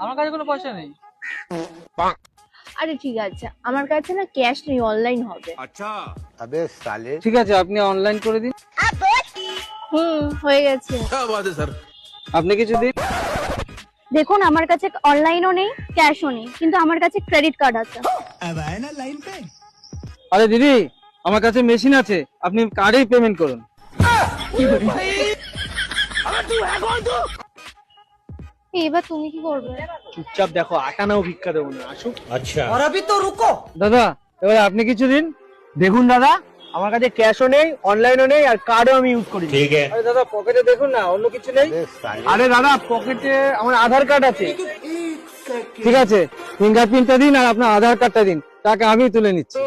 আমার কাছে কোনো পয়সা নেই। আরে ঠিক আছে, আমার কাছে না ক্যাশ নেই, অনলাইন হবে। अबे साले ঠিক আছে, আপনি অনলাইন করে দিন। হয়ে গেছে। আপনি কিছু দিন। দেখুন, আমার কাছে অনলাইনও নেই, ক্যাশও নেই, কিন্তু আমার কাছে ক্রেডিট কার্ড আছে। আরে দিদি, আমার কাছে মেশিন আছে, আপনি কার্ডেই পেমেন্ট করুন। এবার তুমি কি করবে? চুপচাপ দেখো, আটানাও ভিক্ষা দেবো না, আসুক। আচ্ছা, আর अभी तो रुको। দাদা, এবার আপনি কিছু দিন। দেখুন দাদা, আমার কাছে ক্যাশও নেই, অনলাইনও নেই, আর কার্ডও আমি ইউজ করি। ঠিক আছে। আরে দাদা, পকেটে দেখুন না, অন্য কিছু নেই। अबे साले আরে দাদা, পকেটে আমার আধার কার্ড আছে। ঠিক আছে, ফিঙ্গারপ্রিন্টটা দিন আর আপনার আধার কার্ডটা দিন, টাকা আমি তুলে নিচ্ছি।